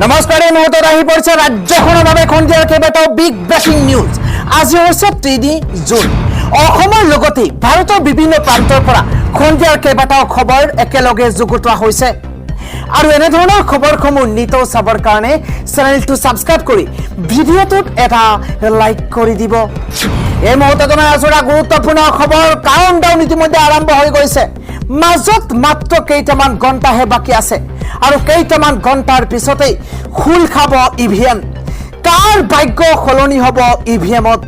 নমস্কাৰ এই মুহূৰ্তত আহি পৰিছে ৰাজ্যখনৰ বাবে খন্দিয়াৰ কেইবাটাও বিগ ব্ৰেকিং নিউজ। আজি হৈছে 3 জুন। অসমৰ লগতে ভাৰতৰ বিভিন্ন প্ৰান্তৰ পৰা খন্দিয়াৰ কেইবাটাও খবৰ একেলগে যুগুতোৱা হৈছে আৰু এনে ধৰণৰ খবৰসমূহ নিতৌ চাবৰ কাৰণে চেনেলটো সাবস্ক্ৰাইব কৰি ভিডিঅ'টোত এটা লাইক কৰি দিব। এই মুহূৰ্তত জনাইছোৰা গুৰুত্বপূৰ্ণ খবৰ কাউণ্টডাউন ইতিমধ্যে আৰম্ভ হৈ গৈছে। মাজত মাত্ৰ কেইটামান ঘণ্টাহে বাকী আছে আৰু কেইটামান ঘণ্টাৰ পিছতেই খুল খাব ইভিএম। কাৰ ভাগ্য সলনি হ'ব ইভিএমত?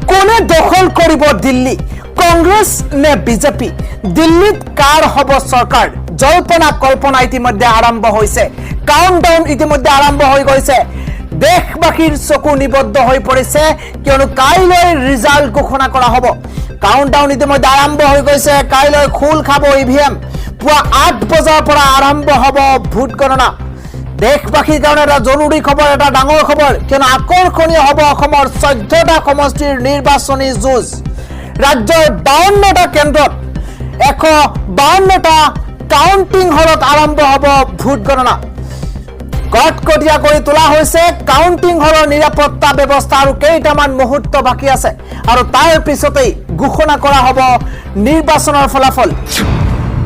কোনে দখল কৰিব দিল্লী, কংগ্ৰেছ নে বিজেপি? দিল্লীত কাৰ হ'ব চৰকাৰ? জল্পনা কল্পনা ইতিমধ্যে আৰম্ভ হৈছে। কাউণ্টডাউন ইতিমধ্যে আৰম্ভ হৈ গৈছে। দেশবাসীৰ চকু নিবদ্ধ হৈ পৰিছে, কিয়নো কাইলৈ ৰিজাল্ট ঘোষণা কৰা হ'ব। কাউণ্টডাউন ইতিমধ্যে আৰম্ভ হৈ গৈছে। কাইলৈ খুল খাব ইভিএম। পুৱা 8 বজাৰ পৰা আৰম্ভ হ'ব ভোট গণনা। দেশবাসীৰ কাৰণে এটা জৰুৰী খবৰ, এটা ডাঙৰ খবৰ, কিয়নো আকৰ্ষণীয় হ'ব অসমৰ 14টা সমষ্টিৰ নিৰ্বাচনী যুঁজ। ৰাজ্যৰ 52টা কেন্দ্ৰত 152টা কাউণ্টিং হলত আৰম্ভ হ'ব ভোট গণনা। কটকটীয়া কৰি তোলা হৈছে কাউণ্টিং হলৰ নিৰাপত্তা ব্যৱস্থা আৰু কেইটামান মুহূৰ্ত বাকী আছে আৰু তাৰ পিছতেই ঘোষণা কৰা হ'ব নিৰ্বাচনৰ ফলাফল।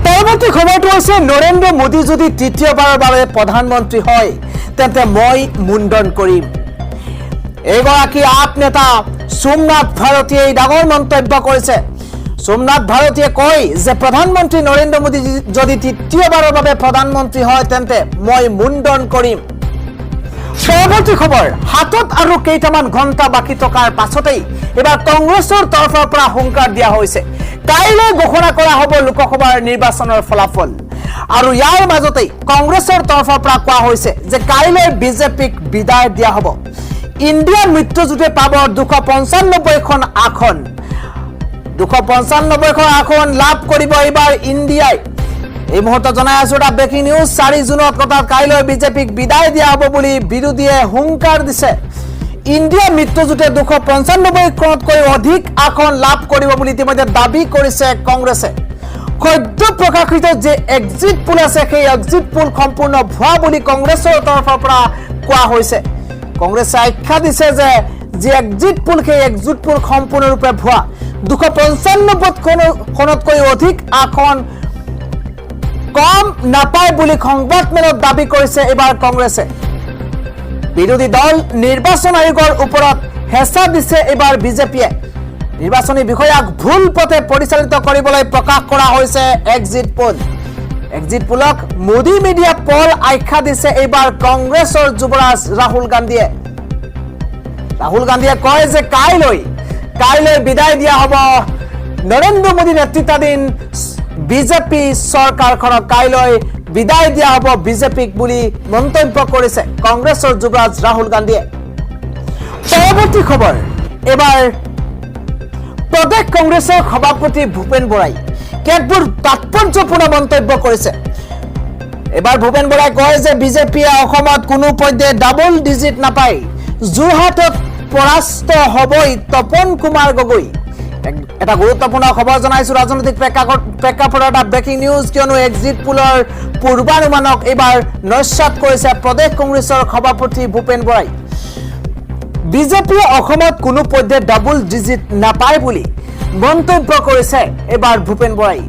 পৰৱৰ্তী খবৰটো হৈছে নৰেন্দ্ৰ মোদী যদি তৃতীয়বাৰৰ বাবে প্ৰধানমন্ত্ৰী হয় তেন্তে মই মুণ্ডন কৰিম। এইগৰাকী আপ নেতা সোমনাথ ভাৰতীয়ে ডাঙৰ মন্তব্য কৰিছে। সোমনাথ ভাৰতীয়ে কয় যে প্ৰধানমন্ত্ৰী নৰেন্দ্ৰ মোদী যদি তৃতীয়বাৰৰ বাবে প্ৰধানমন্ত্ৰী হয় তেন্তে মই মুণ্ডন কৰিম। পৰৱৰ্তী খবৰ, হাতত আৰু কেইটামান ঘণ্টা বাকী থকাৰ পাছতেই এবাৰ কংগ্ৰেছৰ তৰফৰ পৰা হুংকাৰ দিয়া হৈছে। কাইলৈ ঘোষণা কৰা হ'ব লোকসভাৰ নিৰ্বাচনৰ ফলাফল আৰু ইয়াৰ মাজতেই কংগ্ৰেছৰ তৰফৰ পৰা কোৱা হৈছে যে কাইলৈ বিজেপিক বিদায় দিয়া হ'ব। ইণ্ডিয়াৰ মিত্ৰজোঁটে পাব 295খন আসন। 295খন আসন লাভ কৰিব এইবাৰ ইণ্ডিয়াই। এই মুহূৰ্তত জনাই আছো এটা ব্ৰেকিং নিউজ। 4 জুনত কাইলৈ বিজেপিক বিদায় দিয়া হ'ব বুলি বিৰোধীয়ে হুংকাৰ দিছে। ইণ্ডিয়া মিত্ৰজোঁটে 295খনতকৈ অধিক আসন লাভ কৰিব বুলি ইতিমধ্যে দাবী কৰিছে কংগ্ৰেছে। সদ্য প্ৰকাশিত যে এক্সিট পোল আছে সেই এক্সিট পোল সম্পূৰ্ণ ভুৱা বুলি কংগ্ৰেছৰ তৰফৰ পৰা কোৱা হৈছে। কংগ্ৰেছে আখ্যা দিছে যে যি এক্সিট পোল সেই এক্সিট পোল সম্পূৰ্ণৰূপে ভুৱা। 295খনতকৈ অধিক আসন কম নাপায় বুলি সংবাদমেলত দাবী কৰিছে এইবাৰ কংগ্ৰেছে। বিৰোধী দল নিৰ্বাচন আয়োগৰ ওপৰত হেঁচা দিছে এইবাৰ বিজেপিয়ে। নিৰ্বাচনী বিষয়াক ভুল পথে পৰিচালিত কৰিবলৈ প্ৰকাশ কৰা হৈছে এক্সিট পোল। এক্সিট পোলক মোদী মিডিয়া পল আখ্যা দিছে এইবাৰ কংগ্ৰেছৰ যুৱৰাজ ৰাহুল গান্ধীয়ে। ৰাহুল গান্ধীয়ে কয় যে কাইলৈ বিদায় দিয়া হ'ব নৰেন্দ্ৰ মোদী নেতৃত্বাধীন বিজেপি চৰকাৰখনক। কাইলৈ বিদায় দিয়া হ'ব বিজেপিক বুলি মন্তব্য কৰিছে কংগ্ৰেছৰ যুৱৰাজ ৰাহুল গান্ধীয়ে। পৰৱৰ্তী খবৰ, এবাৰ প্ৰদেশ কংগ্ৰেছৰ সভাপতি ভূপেন বৰাই কেতবোৰ তাৎপৰ্যপূৰ্ণ মন্তব্য কৰিছে। এবাৰ ভূপেন বৰাই কয় যে বিজেপিয়ে অসমত কোনো পৰ্যায়ে ডাবল ডিজিট নাপায়। যোৰহাটত পৰাস্ত হ'বই তপন কুমাৰ গগৈ। এটা গুৰুত্বপূৰ্ণ খবৰ জনাইছো ৰাজনৈতিক প্ৰেক্ষাপটত এটা ব্ৰেকিং নিউজ, কিয়নো এক্সিট পোলৰ পূৰ্বানুমানক এইবাৰ নস্যাৎ কৰিছে প্ৰদেশ কংগ্ৰেছৰ সভাপতি ভূপেন বৰাই। বিজেপিয়ে অসমত কোনো পৰ্যায়ত ডাবল ডিজিট নাপায় বুলি মন্তব্য কৰিছে এইবাৰ ভূপেন বৰাই।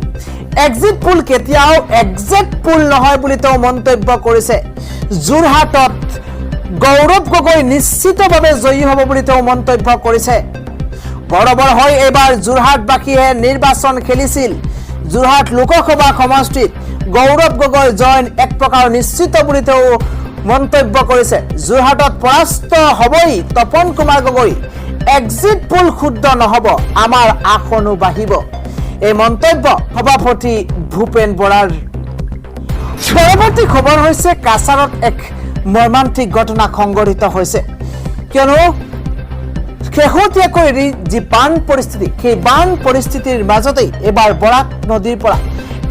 এক্সিট পোল কেতিয়াও এক্সেক্ট পোল নহয় বুলি তেওঁ মন্তব্য কৰিছে। যোৰহাটত গৌৰৱ গগৈ নিশ্চিতভাৱে জয়ী হ'ব বুলি তেওঁ মন্তব্য কৰিছে। বৰাবৰ হৈ এইবাৰ যোৰহাটবাসীয়ে নিৰ্বাচন খেলিছিল। যোৰহাট লোকসভা সমষ্টিত গৌৰৱ গগৈ জয়ন এক প্ৰকাৰ নিশ্চিত বুলি তেওঁ মন্তব্য কৰিছে। যোৰহাটত পৰাস্ত হ'বই তপন কুমাৰ গগৈ। এক্সিট পোল শুদ্ধ নহ'ব, আমাৰ আসনো বাঢ়িব। এই মন্তব্য সভাপতি ভূপেন বৰাৰ। পৰৱৰ্তী খবৰ হৈছে কাছাৰত এক মৰ্মান্তিক ঘটনা সংঘটিত হৈছে, কিয়নো শেহতীয়াকৈ যি বান পৰিস্থিতি, সেই বান পৰিস্থিতিৰ মাজতেই এইবাৰ বৰাক নদীৰ পৰা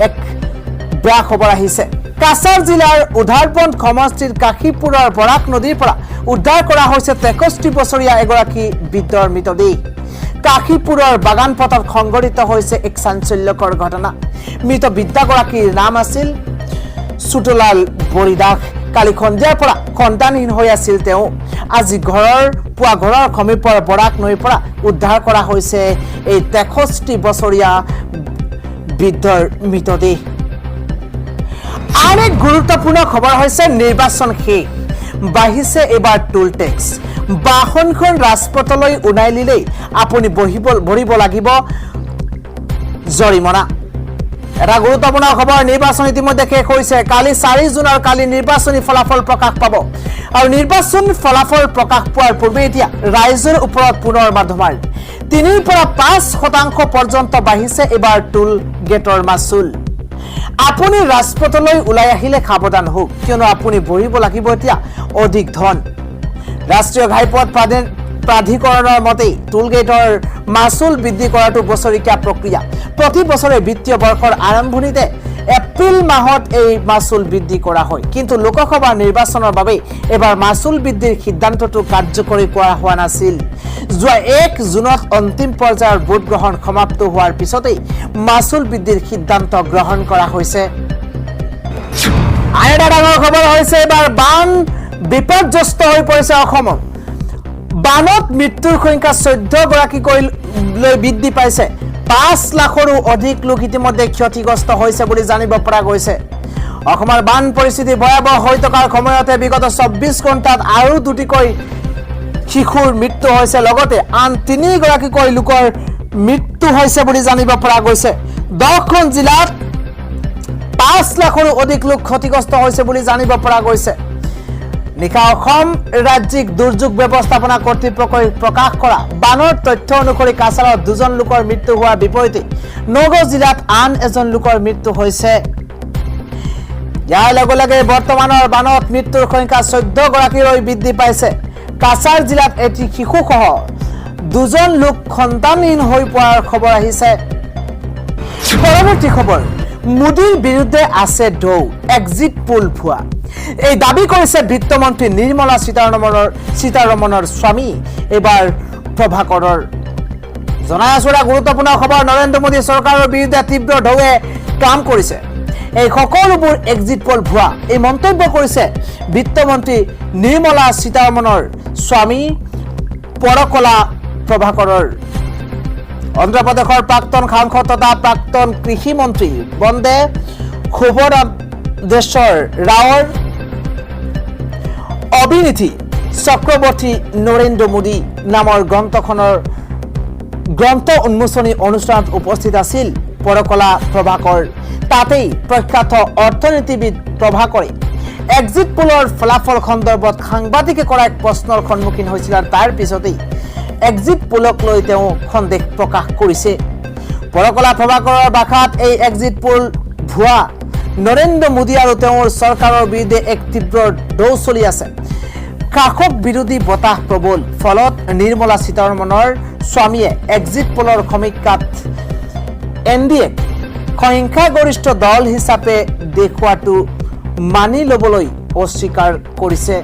এক বেয়া খবৰ আহিছে। কাছাৰ জিলাৰ উধাৰপন্থ সমষ্টিৰ কাশীপুৰৰ বৰাক নদীৰ পৰা উদ্ধাৰ কৰা হৈছে 63 বছৰীয়া এগৰাকী বৃদ্ধৰ মৃতদেহ। কাশীপুৰৰ বাগান পথত সংঘটিত হৈছে এক চাঞ্চল্যকৰ ঘটনা। মৃত বৃদ্ধাগৰাকীৰ নাম আছিল চুটলাল বৰিদাস কালি সন্ধিয়াৰ পৰা সন্তানহীন হৈ আছিল তেওঁ আজি ঘৰৰ সমীপৰ বৰাক নৈৰ পৰা উদ্ধাৰ কৰা হৈছে এই 63 বছৰীয়া বৃদ্ধৰ মৃতদেহ আৰু এক গুৰুত্বপূৰ্ণ খবৰ হৈছে নিৰ্বাচন শেষ বাঢ়িছে এবাৰ টোল টেক্স বাহনখন ৰাজপথলৈ উনাই লিলেই আপুনি ভৰিব লাগিব জৰিমনা এটা গুৰুত্বপূৰ্ণ খবৰ নিৰ্বাচন ইতিমধ্যে শেষ হৈছে কালি 4 জুনৰ কালি নিৰ্বাচনী ফলাফল প্ৰকাশ পাব আৰু নিৰ্বাচন ফলাফল প্ৰকাশ পোৱাৰ পূৰ্বে এতিয়া ৰাইজৰ ওপৰত পুনৰ মাধমাৰ 3 পৰা 5% পৰ্যন্ত বাঢ়িছে এবাৰ টোল গেটৰ মাচুল আপুনি ৰাজপথলৈ ওলাই আহিলে সাৱধান হোক কিয়নো আপুনি ভৰিব লাগিব এতিয়া অধিক ধন ৰাষ্ট্ৰীয় ঘাইপথ প্ৰাধিকৰণৰ মতে টোল গেটৰ মাচুল বৃদ্ধি কৰাটো বছৰিকীয়া প্ৰক্ৰিয়া প্ৰতি বছৰে বিত্তীয় বৰ্ষৰ আৰম্ভণিতে এপ্ৰিল মাহত এই মাচুল বৃদ্ধি কৰা হয় কিন্তু লোকসভা নিৰ্বাচনৰ বাবে এবাৰ মাচুল বৃদ্ধিৰ সিদ্ধান্তটো কাৰ্যকৰী কৰা হোৱা নাছিল যোৱা 1 জুনত অন্তিম পৰ্যায়ৰ ভোট গ্ৰহণ সমাপ্ত হোৱাৰ পিছতেই মাচুল বৃদ্ধিৰ সিদ্ধান্ত গ্ৰহণ কৰা হৈছে আন এটা ডাঙৰ খবৰ হৈছে এবাৰ বান বিপৰ্যস্ত হৈ পৰিছে অসমত বানত মৃত্যুৰ সংখ্যা 14 গৰাকীকৈ বৃদ্ধি পাইছে 5 লাখৰো অধিক লোক ইতিমধ্যে ক্ষতিগ্ৰস্ত হৈছে বুলি জানিব পৰা গৈছে অসমৰ বান পৰিস্থিতি ভয়াবহ হৈ থকাৰ সময়তে বিগত 24 ঘণ্টাত আৰু দুটিকৈ শিশুৰ মৃত্যু হৈছে লগতে আন 3 গৰাকীকৈ লোকৰ মৃত্যু হৈছে বুলি জানিব পৰা গৈছে 10খন জিলাত 5 লাখৰো অধিক লোক ক্ষতিগ্ৰস্ত হৈছে বুলি জানিব পৰা গৈছে নিকা অসম ৰাজ্যিক দুৰ্যোগ ব্যৱস্থাপনা কৰ্তৃপক্ষই প্ৰকাশ কৰা বানৰ তথ্য অনুসৰি কাছাৰত 2জন লোকৰ মৃত্যু হোৱাৰ বিপৰীতে নগাঁও জিলাত আন এজন লোকৰ মৃত্যু হৈছে ইয়াৰ লগে লগে বৰ্তমানৰ বানত মৃত্যুৰ সংখ্যা 14 গৰাকীলৈ বৃদ্ধি পাইছে কাছাৰ জিলাত এটি শিশুসহ 2জন লোক সন্তানহীন হৈ পৰাৰ খবৰ আহিছে পৰৱৰ্তী খবৰ মোদীৰ বিৰুদ্ধে আছে ঢৌ এক্সিট পোল ভুৱা এই দাবী কৰিছে বিত্তমন্ত্ৰী নিৰ্মলা সীতাৰমণৰ স্বামী এবাৰ প্ৰভাকৰৰ জনাই আছো এটা গুৰুত্বপূৰ্ণ খবৰ নৰেন্দ্ৰ মোদী চৰকাৰৰ বিৰুদ্ধে তীব্ৰ ঢৌৱে কাম কৰিছে এই সকলোবোৰ এক্সিট পোল ভুৱা এই মন্তব্য কৰিছে বিত্তমন্ত্ৰী নিৰ্মলা সীতাৰমণৰ স্বামী পৰকলা প্ৰভাকৰৰ অন্ধ্ৰপ্ৰদেশৰ প্ৰাক্তন সাংসদ তথা প্ৰাক্তন কৃষি মন্ত্ৰী বন্দে সুভদ্ৰেশ্বৰ ৰাওৰ অভিনীতি চক্ৰৱৰ্তী নৰেন্দ্ৰ মোদী নামৰ গ্ৰন্থ উন্মোচনী অনুষ্ঠানত উপস্থিত আছিল পৰকলা প্ৰভাকৰ তাতেই প্ৰখ্যাত অৰ্থনীতিবিদ প্ৰভাকৰে এক্সিট পোলৰ ফলাফল সন্দৰ্ভত সাংবাদিকে কৰা এক প্ৰশ্নৰ সন্মুখীন হৈছিল আৰু তাৰ পিছতেই এক্সিট পোলক লৈ তেওঁ সন্দেহ প্ৰকাশ কৰিছে পৰকলা প্ৰভাকৰৰ ভাষাত এই এক্সিট পোল ভুৱা নৰেন্দ্ৰ মোদী আৰু তেওঁৰ চৰকাৰৰ বিৰুদ্ধে এক তীব্ৰ ঢৌ চলি আছে শাসক বিৰোধী বতাহ প্ৰবল ফলত নিৰ্মলা সীতাৰমণৰ স্বামীয়ে এক্সিট পোলৰ সমীক্ষাত এনডিএ সংখ্যাগৰিষ্ঠ দল হিচাপে দেখুৱাটো মানি ল'বলৈ অস্বীকাৰ কৰিছে